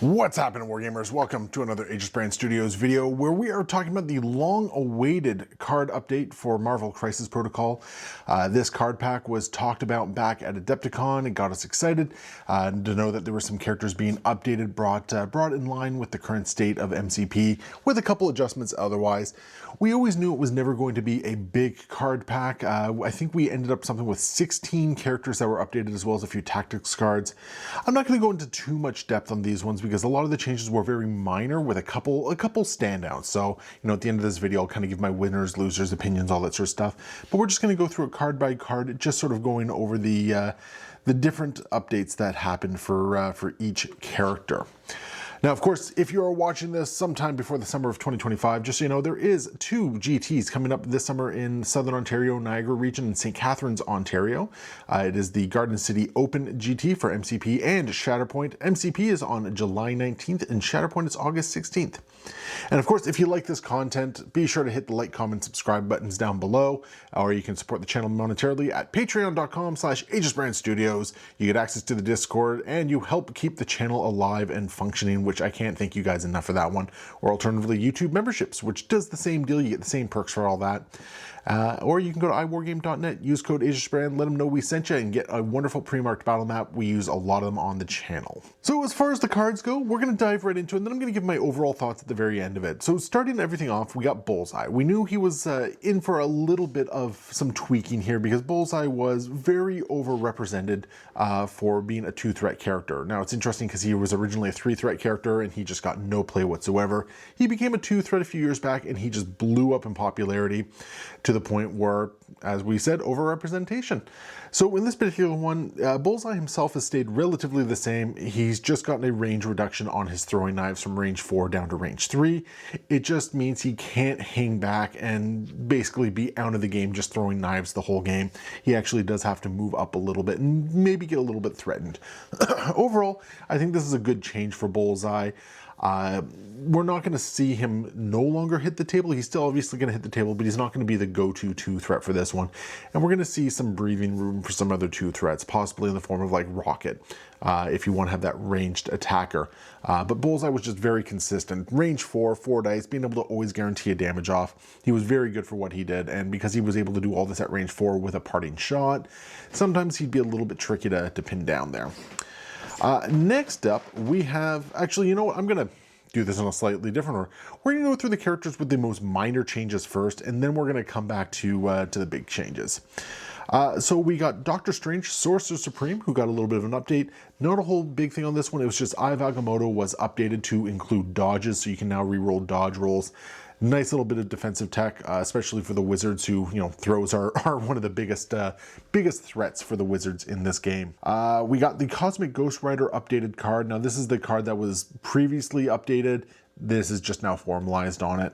What's happening, Wargamers? Welcome to another Aegis Brand Studios video where we are talking about the long-awaited card update for Marvel Crisis Protocol. This card pack was talked about back at Adepticon. It got us excited to know that there were some characters being updated, brought in line with the current state of MCP, with a couple adjustments otherwise. We always knew it was never going to be a big card pack. I think we ended up something with 16 characters that were updated, as well as a few tactics cards. I'm not going to go into too much depth on these ones because a lot of the changes were very minor with a couple standouts. So, at the end of this video, I'll kind of give my winners, losers, opinions, all that sort of stuff. But we're just going to go through it card by card, just sort of going over the different updates that happened for each character. Now, of course, if you're watching this sometime before the summer of 2025, just so you know, there is 2 GTs coming up this summer in Southern Ontario, Niagara region, and St. Catharines, Ontario. It is the Garden City Open GT for MCP and Shatterpoint. MCP is on July 19th and Shatterpoint is August 16th. And of course, if you like this content, be sure to hit the like, comment, subscribe buttons down below, or you can support the channel monetarily at patreon.com/AegisBrandStudios. You get access to the Discord, and you help keep the channel alive and functioning, which I can't thank you guys enough for that one. Or alternatively, YouTube memberships, which does the same deal. You get the same perks for all that. Or you can go to iwargame.net, use code AegisBrand, let them know we sent you, and get a wonderful pre-marked battle map. We use a lot of them on the channel. So as far as the cards go, we're going to dive right into it, and then I'm going to give my overall thoughts at the very end of it. So starting everything off, we got Bullseye. We knew he was in for a little bit of some tweaking here because Bullseye was very overrepresented for being a 2-threat character. Now it's interesting because he was originally a 3-threat character and he just got no play whatsoever. He became a 2-threat a few years back and he just blew up in popularity to the point where, as we said, overrepresentation. So in this particular one, Bullseye himself has stayed relatively the same. He's just gotten a range reduction on his throwing knives from range 4 down to range 3. It just means he can't hang back and basically be out of the game just throwing knives the whole game. He actually does have to move up a little bit and maybe get a little bit threatened. Overall, I think this is a good change for Bullseye. We're not going to see him no longer hit the table. He's still obviously going to hit the table, but he's not going to be the go-to 2-threat for this one. And we're going to see some breathing room for some other 2-threats, possibly in the form of like Rocket, if you want to have that ranged attacker. But Bullseye was just very consistent. Range 4 dice, being able to always guarantee a damage off. He was very good for what he did, and because he was able to do all this at range 4 with a parting shot, sometimes he'd be a little bit tricky to pin down there. Next up, we have, actually, you know what, I'm going to do this in a slightly different order. We're going to go through the characters with the most minor changes first, and then we're going to come back to the big changes. So we got Doctor Strange, Sorcerer Supreme, who got a little bit of an update. Not a whole big thing on this one. It was just Eye of Agamotto was updated to include dodges, so you can now reroll dodge rolls. Nice little bit of defensive tech, especially for the Wizards, who, throws are one of the biggest threats for the Wizards in this game. We got the Cosmic Ghost Rider updated card. Now, this is the card that was previously updated. This is just now formalized on it.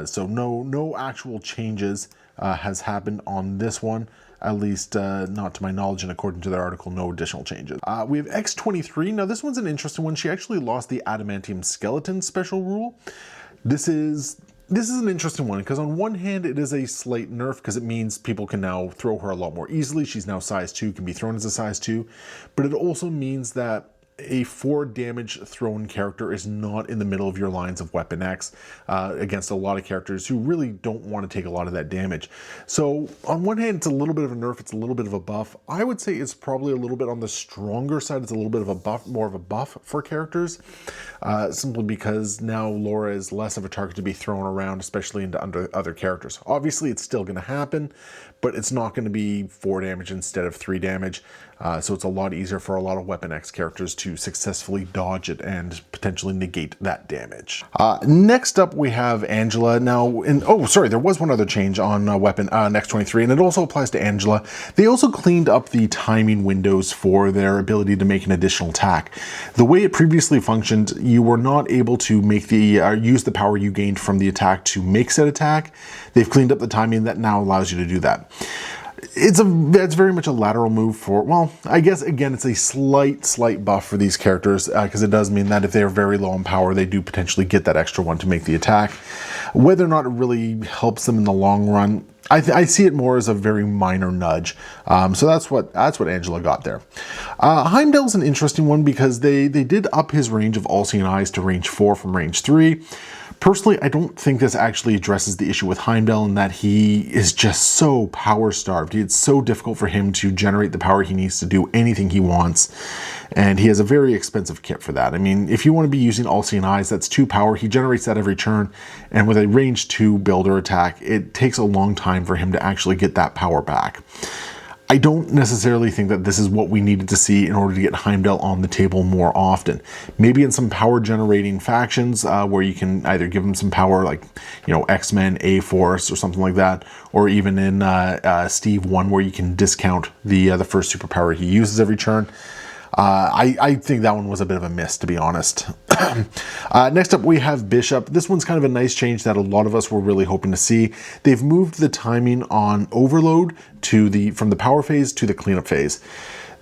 So no actual changes has happened on this one. At least not to my knowledge, and according to their article, no additional changes. We have X-23. Now, this one's an interesting one. She actually lost the Adamantium Skeleton special rule. This is an interesting one because on one hand, it is a slight nerf because it means people can now throw her a lot more easily. She's now size 2, can be thrown as a size 2, but it also means that a 4 damage thrown character is not in the middle of your lines of Weapon X against a lot of characters who really don't want to take a lot of that damage. So on one hand, it's a little bit of a nerf, it's a little bit of a buff. I would say it's probably a little bit on the stronger side. It's a little bit of a buff, more of a buff for characters, simply because now Laura is less of a target to be thrown around, especially into other characters. Obviously, it's still going to happen, but it's not going to be 4 damage instead of 3 damage. So it's a lot easier for a lot of Weapon X characters to successfully dodge it and potentially negate that damage. Next up, we have Angela. Now, there was one other change on X-23, and it also applies to Angela. They also cleaned up the timing windows for their ability to make an additional attack. The way it previously functioned, you were not able to make use the power you gained from the attack to make said attack. They've cleaned up the timing that now allows you to do that. It's very much a lateral move for, well, I guess, again, it's a slight buff for these characters because it does mean that if they're very low in power, they do potentially get that extra one to make the attack. Whether or not it really helps them in the long run, I see it more as a very minor nudge. So that's what Angela got there. Heimdall's an interesting one because they did up his range of all-seeing eyes to range 4 from range 3. Personally, I don't think this actually addresses the issue with Heimdall in that he is just so power-starved. It's so difficult for him to generate the power he needs to do anything he wants, and he has a very expensive kit for that. I mean, if you want to be using all-seeing eyes, that's 2 power. He generates that every turn, and with a range 2 builder attack, it takes a long time for him to actually get that power back. I don't necessarily think that this is what we needed to see in order to get Heimdall on the table more often. Maybe in some power generating factions where you can either give him some power like, you know, X-Men, A-Force or something like that, or even in Steve 1 where you can discount the first superpower he uses every turn. I think that one was a bit of a miss, to be honest. Next up, we have Bishop. This one's kind of a nice change that a lot of us were really hoping to see. They've moved the timing on Overload from the power phase to the cleanup phase.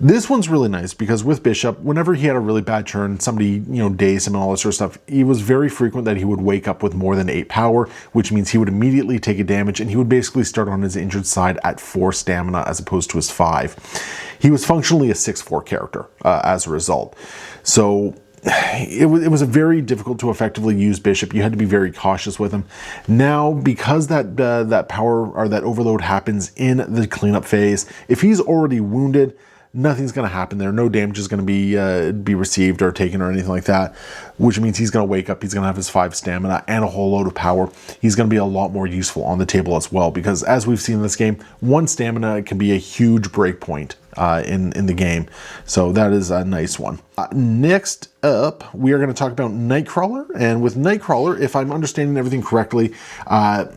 This one's really nice because with Bishop, whenever he had a really bad turn, somebody, you know, dazed him and all that sort of stuff, it was very frequent that he would wake up with more than 8 power, which means he would immediately take a damage and he would basically start on his injured side at 4 stamina as opposed to his 5. He was functionally a 6/4 character as a result. So it was a very difficult to effectively use Bishop. You had to be very cautious with him. Now, because that power or that overload happens in the cleanup phase, if he's already wounded, nothing's going to happen there. No damage is going to be received or taken or anything like that, which means he's going to wake up. He's going to have his 5 stamina and a whole load of power. He's going to be a lot more useful on the table as well, because as we've seen in this game, 1 stamina can be a huge break point in the game. So that is a nice one. Next up, we are going to talk about Nightcrawler. And with Nightcrawler, if I'm understanding everything correctly,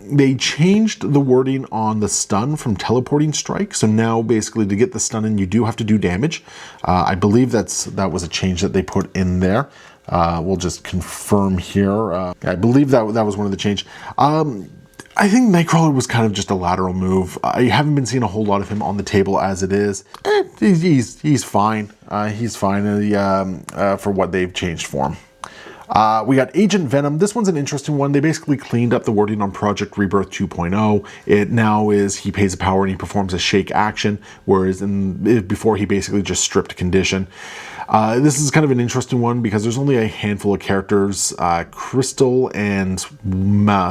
they changed the wording on the stun from teleporting strike. So now basically to get the stun in, you do have to do damage. I believe that was a change that they put in there. We'll just confirm here. I believe that was one of the change. I think Nightcrawler was kind of just a lateral move. I haven't been seeing a whole lot of him on the table as it is. He's fine. He's fine for what they've changed for him. We got Agent Venom. This one's an interesting one. They basically cleaned up the wording on Project Rebirth 2.0. It now is he pays a power and he performs a shake action, whereas before he basically just stripped condition. This is kind of an interesting one because there's only a handful of characters, Crystal and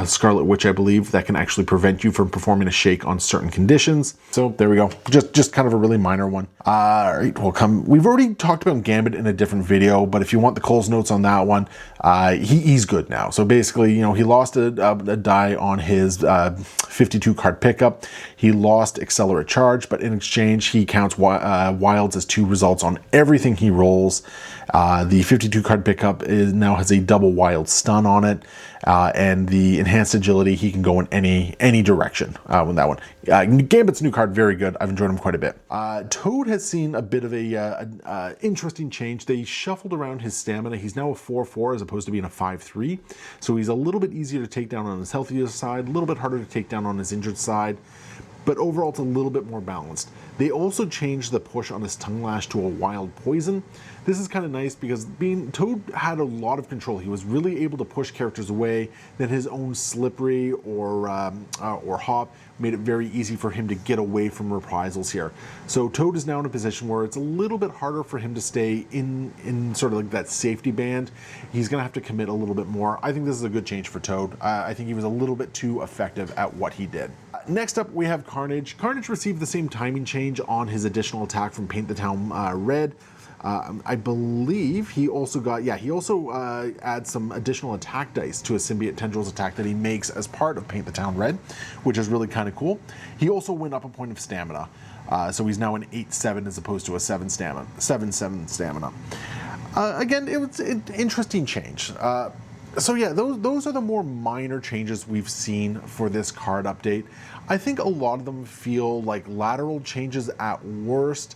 Scarlet Witch, I believe, that can actually prevent you from performing a shake on certain conditions. So there we go. Just kind of a really minor one. All right, we've already talked about Gambit in a different video, but if you want the Cole's notes on that one, he's good now. So basically, you know, he lost a die on his 52 card pickup. He lost Accelerate Charge, but in exchange, he counts wilds as 2 results on everything he rolls. The 52 card pickup now has a double wild stun on it, and the enhanced agility, he can go in any direction with that one. Gambit's new card, very good. I've enjoyed him quite a bit. Toad has seen a bit of a interesting change. They shuffled around his stamina. He's now a 4/4 as opposed to being a 5/3, so he's a little bit easier to take down on his healthiest side, a little bit harder to take down on his injured side, but overall it's a little bit more balanced. They also changed the push on his Tongue Lash to a wild poison. This is kind of nice because Toad had a lot of control. He was really able to push characters away. Then his own Slippery or Hop made it very easy for him to get away from reprisals here. So Toad is now in a position where it's a little bit harder for him to stay in sort of like that safety band. He's going to have to commit a little bit more. I think this is a good change for Toad. I think he was a little bit too effective at what he did. Next up, we have Carnage. Carnage received the same timing change on his additional attack from Paint the Town Red. I believe he also adds some additional attack dice to a Symbiote Tendrils attack that he makes as part of Paint the Town Red, which is really kind of cool. He also went up a point of stamina, so he's now an 8/7 as opposed to a 7/7 stamina. Again, it was an interesting change. So yeah, those are the more minor changes we've seen for this card update. I think a lot of them feel like lateral changes at worst.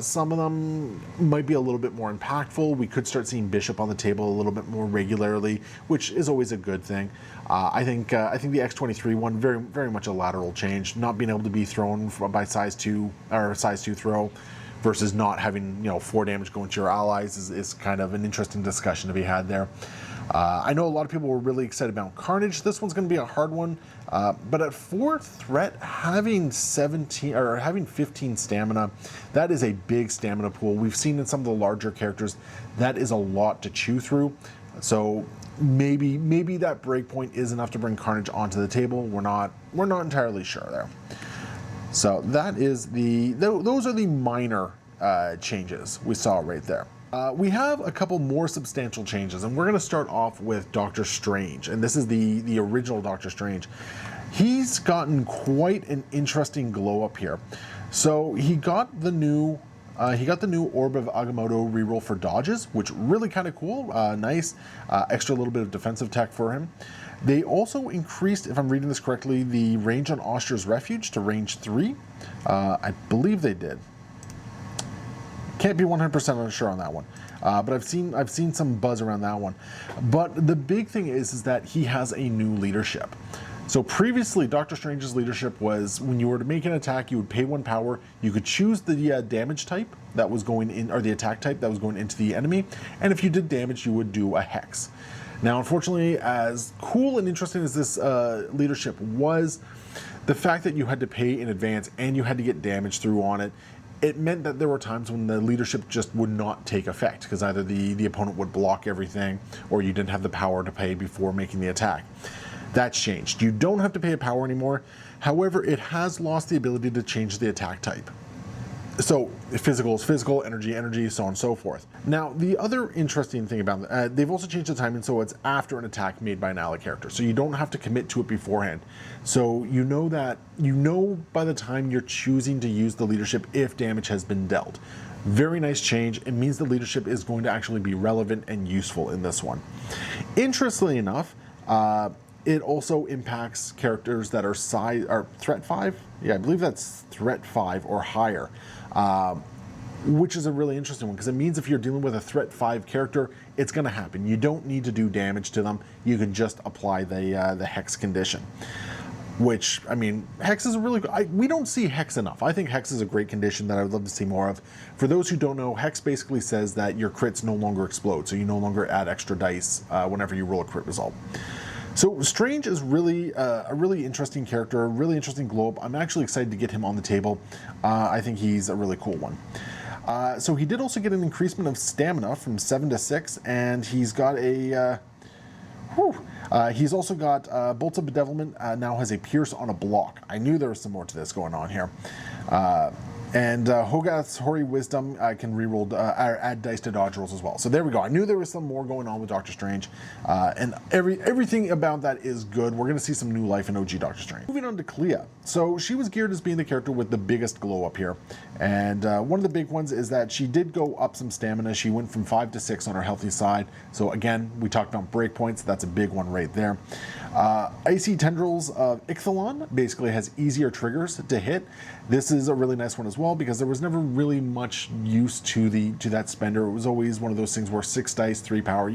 Some of them might be a little bit more impactful. We could start seeing Bishop on the table a little bit more regularly, which is always a good thing. I think the X-23 one, very, very much a lateral change. Not being able to be thrown by size 2 or size 2 throw versus not having 4 damage going to your allies is kind of an interesting discussion to be had there. I know a lot of people were really excited about Carnage. This one's going to be a hard one, but at 4 threat, having 15 stamina, that is a big stamina pool. We've seen in some of the larger characters that is a lot to chew through. So maybe that breakpoint is enough to bring Carnage onto the table. We're not entirely sure there. So that is those are the minor changes we saw right there. We have a couple more substantial changes, and we're going to start off with Doctor Strange, and this is the original Doctor Strange. He's gotten quite an interesting glow up here. So he got the new Orb of Agamotto reroll for dodges, which really kind of cool, nice, extra little bit of defensive tech for him. They also increased, if I'm reading this correctly, the range on Auster's Refuge to range 3. I believe they did. Can't be 100% sure on that one, but I've seen some buzz around that one. But the big thing is that he has a new leadership. So previously, Doctor Strange's leadership was when you were to make an attack, you would pay 1 power. You could choose the damage type that was going in, or the attack type that was going into the enemy, and if you did damage, you would do a hex. Now, unfortunately, as cool and interesting as this leadership was, the fact that you had to pay in advance and you had to get damage through on it, it meant that there were times when the leadership just would not take effect because either the opponent would block everything or you didn't have the power to pay before making the attack. That's changed. You don't have to pay a power anymore. However, it has lost the ability to change the attack type. So physical is physical, energy, energy, so on and so forth. Now, the other interesting thing about they've also changed the timing so it's after an attack made by an ally character. So you don't have to commit to it beforehand. So you know by the time you're choosing to use the leadership if damage has been dealt. Very nice change. It means the leadership is going to actually be relevant and useful in this one. Interestingly enough, it also impacts characters that are threat 5. Yeah, I believe that's threat 5 or higher, which is a really interesting one because it means if you're dealing with a threat 5 character, it's going to happen. You don't need to do damage to them. You can just apply the hex condition. Which, I mean, Hex is a really good... we don't see Hex enough. I think Hex is a great condition that I would love to see more of. For those who don't know, Hex basically says that your crits no longer explode, so you no longer add extra dice whenever you roll a crit result. So Strange is really a really interesting character, a really interesting glow up. I'm actually excited to get him on the table. I think he's a really cool one. So he did also get an increasement of stamina from 7 to 6, and he's got a... he's also got Bolts of Bedevilment, now has a Pierce on a block. I knew there was some more to this going on here. And Hogarth's Hoary Wisdom can reroll, add dice to dodge rolls as well. So there we go. I knew there was some more going on with Doctor Strange. And everything about that is good. We're going to see some new life in OG Doctor Strange. Moving on to Clea. So she was geared as being the character with the biggest glow up here. And one of the big ones is that she did go up some stamina. She went from 5 to 6 on her healthy side. So again, we talked about breakpoints. That's a big one right there. Icy Tendrils of Ixalan basically has easier triggers to hit. This is a really nice one as well because there was never really much use to that spender. It was always one of those things where 6 dice, 3 power.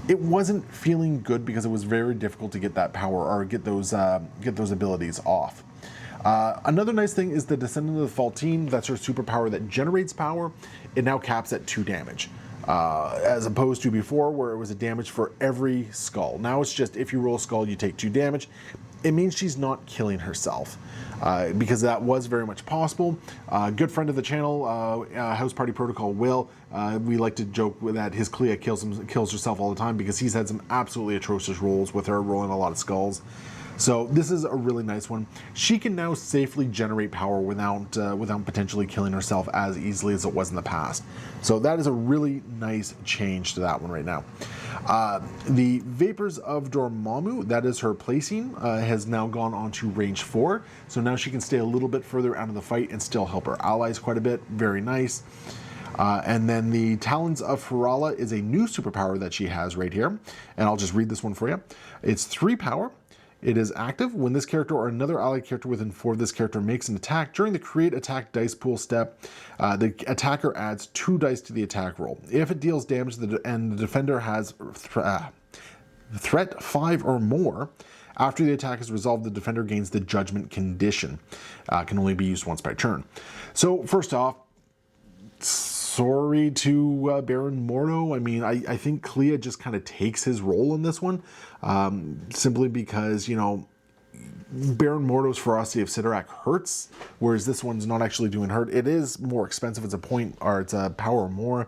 It wasn't feeling good because it was very difficult to get that power or get those abilities off. Another nice thing is the Descendant of the Faltine. That's her superpower that generates power. It now caps at 2 damage. As opposed to before where it was a damage for every skull. Now it's just if you roll a skull, you take 2 damage. It means she's not killing herself because that was very much possible. Good friend of the channel, House Party Protocol Will, we like to joke with that his Clea kills herself all the time because he's had some absolutely atrocious rolls with her rolling a lot of skulls. So this is a really nice one. She can now safely generate power without potentially killing herself as easily as it was in the past. So that is a really nice change to that one right now. The Vapors of Dormammu, that is her placing, has now gone on to range 4. So now she can stay a little bit further out of the fight and still help her allies quite a bit. Very nice. And then the Talons of Ferala is a new superpower that she has right here. And I'll just read this one for you. It's 3 power. It is active when this character or another allied character within 4 of this character makes an attack. During the create attack dice pool step, the attacker adds 2 dice to the attack roll. If it deals damage and the defender has threat 5 or more, after the attack is resolved, the defender gains the judgment condition. Can only be used once by turn. So first off, sorry to Baron Mordo. I mean, I think Clea just kind of takes his role in this one, simply because, you know, Baron Mordo's ferocity of Sidorak hurts, whereas this one's not actually doing hurt. It is more expensive. It's a point, or it's a power more,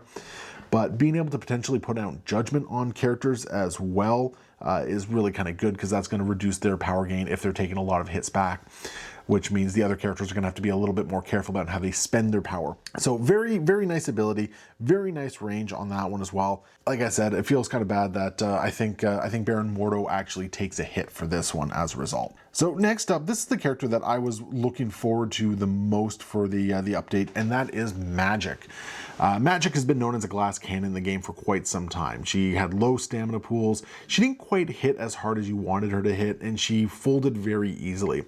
but being able to potentially put out judgment on characters as well is really kind of good, because that's going to reduce their power gain if they're taking a lot of hits back, which means the other characters are going to have to be a little bit more careful about how they spend their power. So very, very nice ability, very nice range on that one as well. Like I said, it feels kind of bad that I think Baron Mordo actually takes a hit for this one as a result. So next up, this is the character that I was looking forward to the most for the update, and that is Magik. Magik has been known as a glass cannon in the game for quite some time. She had low stamina pools. She didn't quite hit as hard as you wanted her to hit, and she folded very easily.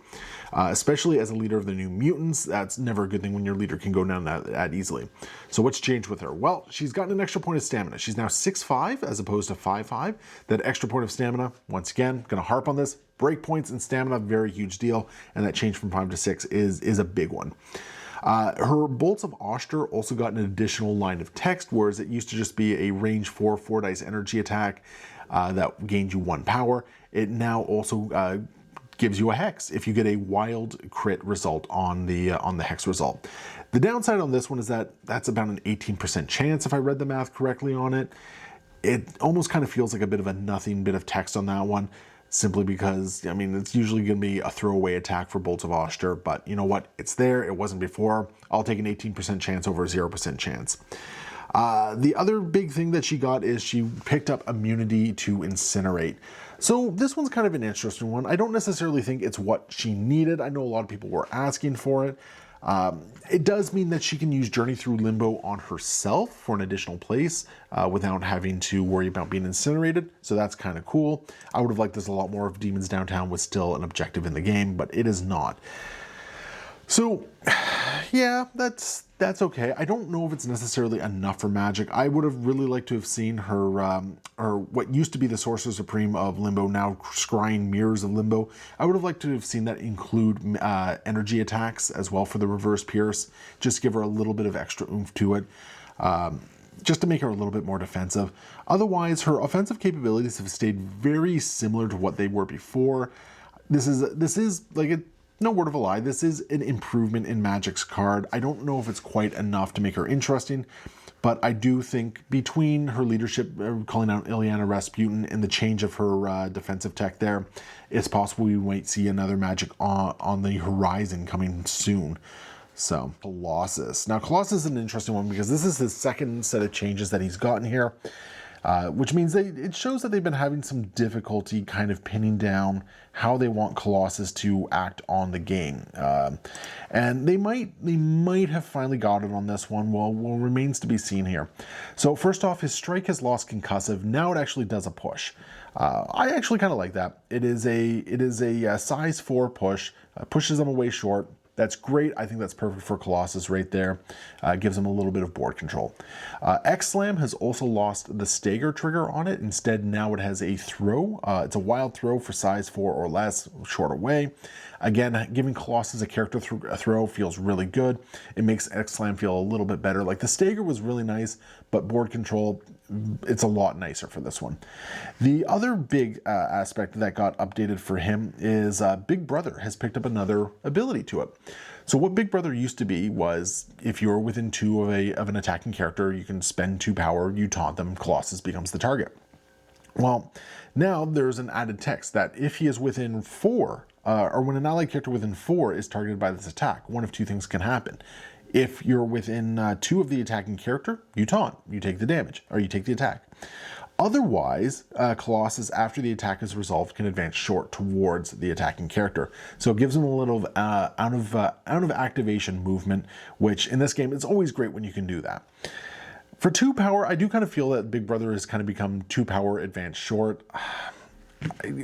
Especially as a leader of the new mutants, that's never a good thing when your leader can go down that easily. So what's changed with her? Well, she's gotten an extra point of stamina. She's now 6'5" as opposed to 5'5". That extra point of stamina, once again, gonna harp on this, break points and stamina, very huge deal, and that change from 5 to 6 is a big one. Her Bolts of Oster also got an additional line of text, whereas it used to just be a range 4 dice energy attack that gained you 1 power. It now also gives you a hex if you get a wild crit result on the hex result. The downside on this one is that that's about an 18% chance, if I read the math correctly on it. It almost kind of feels like a bit of a nothing bit of text on that one, simply because, I mean, it's usually going to be a throwaway attack for Bolts of Oster, but you know what? It's there. It wasn't before. I'll take an 18% chance over a 0% chance. The other big thing that she got is she picked up immunity to incinerate. So this one's kind of an interesting one. I don't necessarily think it's what she needed. I know a lot of people were asking for it. It does mean that she can use Journey Through Limbo on herself for an additional place without having to worry about being incinerated. So that's kind of cool. I would have liked this a lot more if Demons Downtown was still an objective in the game, but it is not. So yeah, that's okay. I don't know if it's necessarily enough for Magik. I would have really liked to have seen her, or what used to be the Sorcerer Supreme of Limbo, now Scrying Mirrors of Limbo. I would have liked to have seen that include energy attacks as well for the Reverse Pierce, just give her a little bit of extra oomph to it, just to make her a little bit more defensive. Otherwise, her offensive capabilities have stayed very similar to what they were before. This is like a, no word of a lie, this is an improvement in Magik's card. I don't know if it's quite enough to make her interesting, but I do think between her leadership, calling out Ilyana Rasputin, and the change of her defensive tech there, it's possible we might see another Magik on the horizon coming soon. So, Colossus. Now, Colossus is an interesting one because this is his second set of changes that he's gotten here. Which means it shows that they've been having some difficulty kind of pinning down how they want Colossus to act on the game. And they might have finally got it on this one. Well, remains to be seen here. So first off, his strike has lost concussive. Now it actually does a push. I actually kind of like that. It is a size 4 push, pushes them away short. That's great. I think that's perfect for Colossus right there. Gives him a little bit of board control. X-Slam has also lost the stagger trigger on it. Instead, now it has a throw. It's a wild throw for size 4 or less, short away. Again, giving Colossus a character throw feels really good. It makes X-Slam feel a little bit better. Like the stagger was really nice, but board control, it's a lot nicer for this one. The other big aspect that got updated for him is Big Brother has picked up another ability to it. So what Big Brother used to be was if you're within 2 of an attacking character, you can spend 2 power, you taunt them, Colossus becomes the target. Well, now there's an added text that if he is within 4, or when an allied character within 4 is targeted by this attack, one of 2 things can happen. If you're within 2 of the attacking character, you taunt, you take the damage, or you take the attack. Otherwise, Colossus, after the attack is resolved, can advance short towards the attacking character. So it gives him a little out of activation movement, which in this game, it's always great when you can do that. For 2 power, I do kind of feel that Big Brother has kind of become 2 power advance short.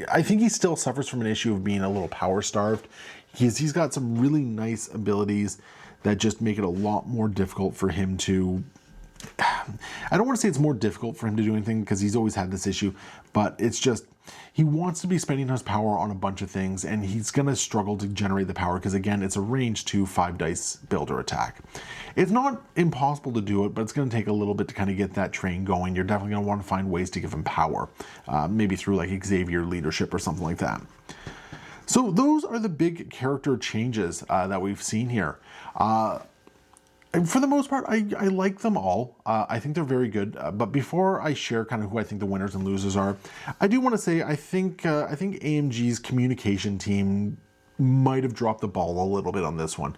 I think he still suffers from an issue of being a little power starved. He's got some really nice abilities that just make it a lot more difficult for him to... I don't want to say it's more difficult for him to do anything because he's always had this issue, but it's just he wants to be spending his power on a bunch of things, and he's going to struggle to generate the power because, again, it's a range 2 5 dice builder attack. It's not impossible to do it, but it's going to take a little bit to kind of get that train going. You're definitely going to want to find ways to give him power, maybe through like Xavier leadership or something like that. So those are the big character changes that we've seen here. And for the most part, I like them all. I think they're very good. But before I share kind of who I think the winners and losers are, I do want to say I think AMG's communication team might have dropped the ball a little bit on this one.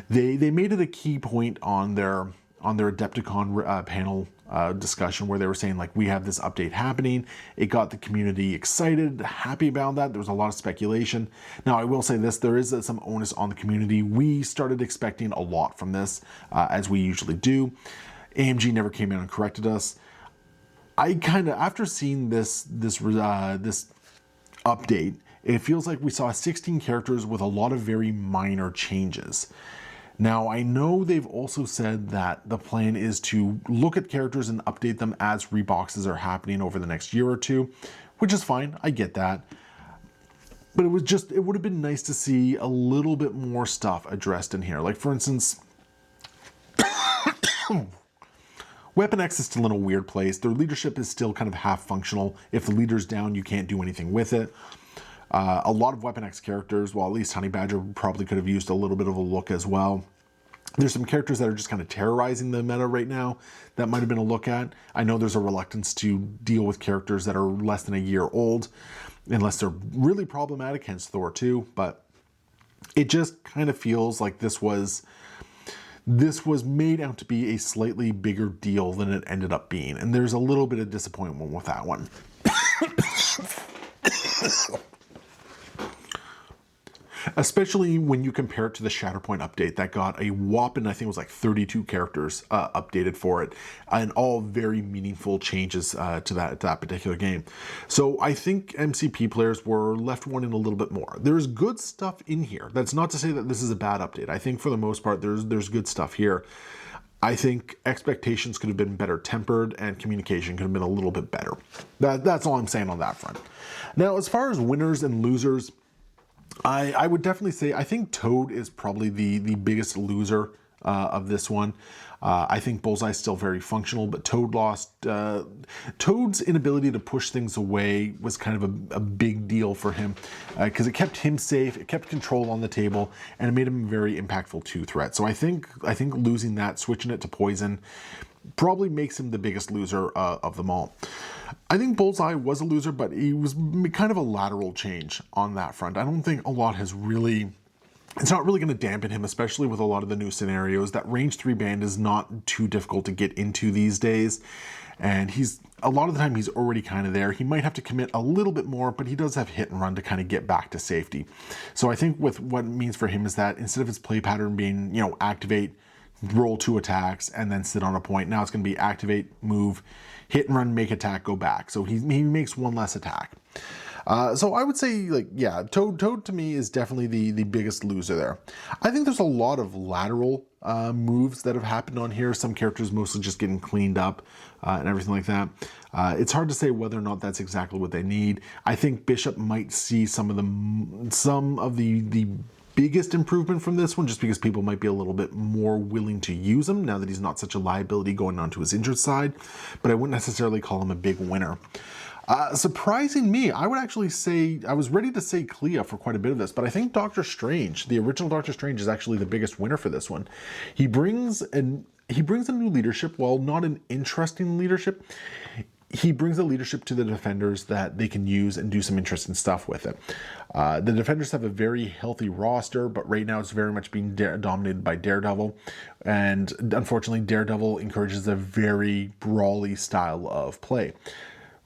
They made it a key point on their Adepticon panel discussion where they were saying, like, we have this update happening. It got the community excited, happy about that. There was a lot of speculation. Now, I will say this, there is some onus on the community. We started expecting a lot from this, as we usually do. AMG never came in and corrected us. I kind of, after seeing this update, it feels like we saw 16 characters with a lot of very minor changes. Now, I know they've also said that the plan is to look at characters and update them as reboxes are happening over the next year or two, which is fine. I get that. But it would have been nice to see a little bit more stuff addressed in here. Like, for instance, Weapon X is still in a weird place. Their leadership is still kind of half functional. If the leader's down, you can't do anything with it. A lot of Weapon X characters, well, at least Honey Badger probably could have used a little bit of a look as well. There's some characters that are just kind of terrorizing the meta right now that might have been a look at. I know there's a reluctance to deal with characters that are less than a year old, unless they're really problematic, hence Thor 2, but it just kind of feels like this was made out to be a slightly bigger deal than it ended up being, and there's a little bit of disappointment with that one. Especially when you compare it to the Shatterpoint update that got a whopping, I think it was like 32 characters updated for it, and all very meaningful changes to that particular game. So I think MCP players were left wanting a little bit more. There's good stuff in here. That's not to say that this is a bad update. I think for the most part, there's good stuff here. I think expectations could have been better tempered and communication could have been a little bit better. That's all I'm saying on that front. Now, as far as winners and losers, I would definitely say I think Toad is probably the biggest loser of this one. I think Bullseye is still very functional, but Toad lost. Toad's inability to push things away was kind of a big deal for him because it kept him safe, it kept control on the table, and it made him a very impactful 2 threat. So I think losing that, switching it to poison, probably makes him the biggest loser of them all. I think Bullseye was a loser, but he was kind of a lateral change on that front. I don't think a lot has really... It's not really going to dampen him, especially with a lot of the new scenarios. That range 3 band is not too difficult to get into these days. And a lot of the time he's already kind of there. He might have to commit a little bit more, but he does have hit and run to kind of get back to safety. So I think with what it means for him is that instead of his play pattern being, activate, roll 2 attacks, and then sit on a point, now it's going to be activate, move, hit and run, make attack, go back. So he makes 1 less attack. So I would say, Toad to me is definitely the biggest loser there. I think there's a lot of lateral moves that have happened on here. Some characters mostly just getting cleaned up and everything like that. It's hard to say whether or not that's exactly what they need. I think Bishop might see some of the biggest improvement from this one, just because people might be a little bit more willing to use him now that he's not such a liability going on to his injured side, but I wouldn't necessarily call him a big winner. Surprising me, I would actually say, I was ready to say Clea for quite a bit of this, but I think Doctor Strange, the original Doctor Strange, is actually the biggest winner for this one. He brings a new leadership, while not an interesting leadership. He brings a leadership to the Defenders that they can use and do some interesting stuff with it. The Defenders have a very healthy roster, but right now it's very much being dominated by Daredevil. And unfortunately, Daredevil encourages a very brawly style of play.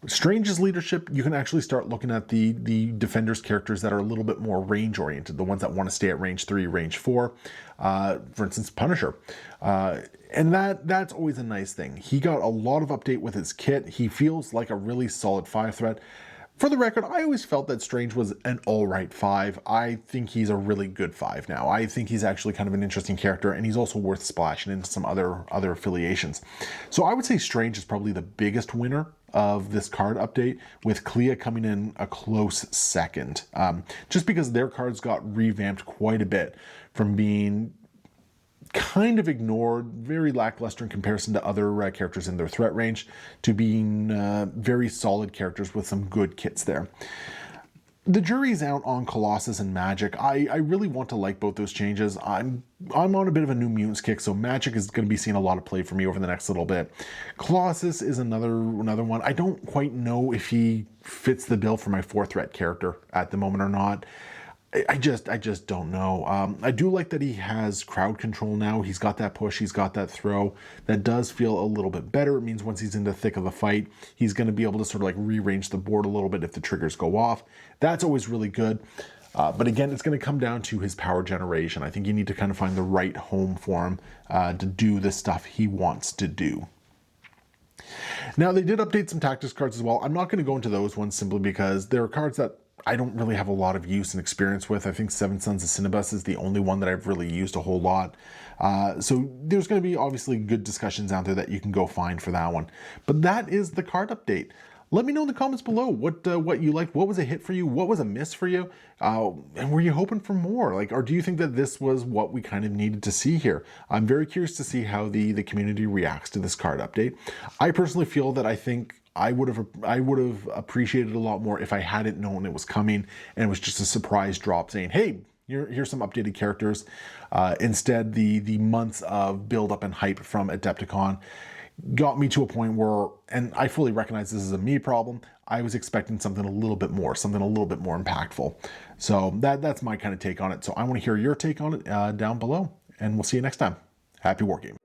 Strange's leadership, you can actually start looking at the Defenders characters that are a little bit more range oriented, the ones that want to stay at range 3, range 4, for instance, Punisher. And that's always a nice thing. He got a lot of update with his kit. He feels like a really solid 5 threat. For the record, I always felt that Strange was an alright 5. I think he's a really good 5 now. I think he's actually kind of an interesting character, and he's also worth splashing into some other affiliations. So I would say Strange is probably the biggest winner of this card update, with Clea coming in a close second. Just because their cards got revamped quite a bit from being kind of ignored, very lackluster in comparison to other characters in their threat range, to being very solid characters with some good kits there. The jury's out on Colossus and Magik. I really want to like both those changes. I'm on a bit of a New Mutants kick, so Magik is going to be seeing a lot of play for me over the next little bit. Colossus is another one. I don't quite know if he fits the bill for my 4-threat character at the moment or not. I just don't know. I do like that he has crowd control now. He's got that push, he's got that throw. That does feel a little bit better. It means once he's in the thick of the fight, he's going to be able to sort of like rearrange the board a little bit if the triggers go off. That's always really good. But again, it's going to come down to his power generation. I think you need to kind of find the right home for him to do the stuff he wants to do. Now, they did update some tactics cards as well. I'm not going to go into those ones simply because there are cards that I don't really have a lot of use and experience with. I think Seven Sons of Cinnabus is the only one that I've really used a whole lot. So there's going to be obviously good discussions out there that you can go find for that one. But that is the card update. Let me know in the comments below what you liked. What was a hit for you? What was a miss for you? And were you hoping for more? Or do you think that this was what we kind of needed to see here? I'm very curious to see how the community reacts to this card update. I personally feel that I think I would have appreciated a lot more if I hadn't known it was coming and it was just a surprise drop saying, hey, here's some updated characters. Instead, the months of build up and hype from Adepticon got me to a point where, and I fully recognize this is a me problem, I was expecting something a little bit more impactful. So that's my kind of take on it. So I want to hear your take on it down below, and we'll see you next time. Happy wargaming.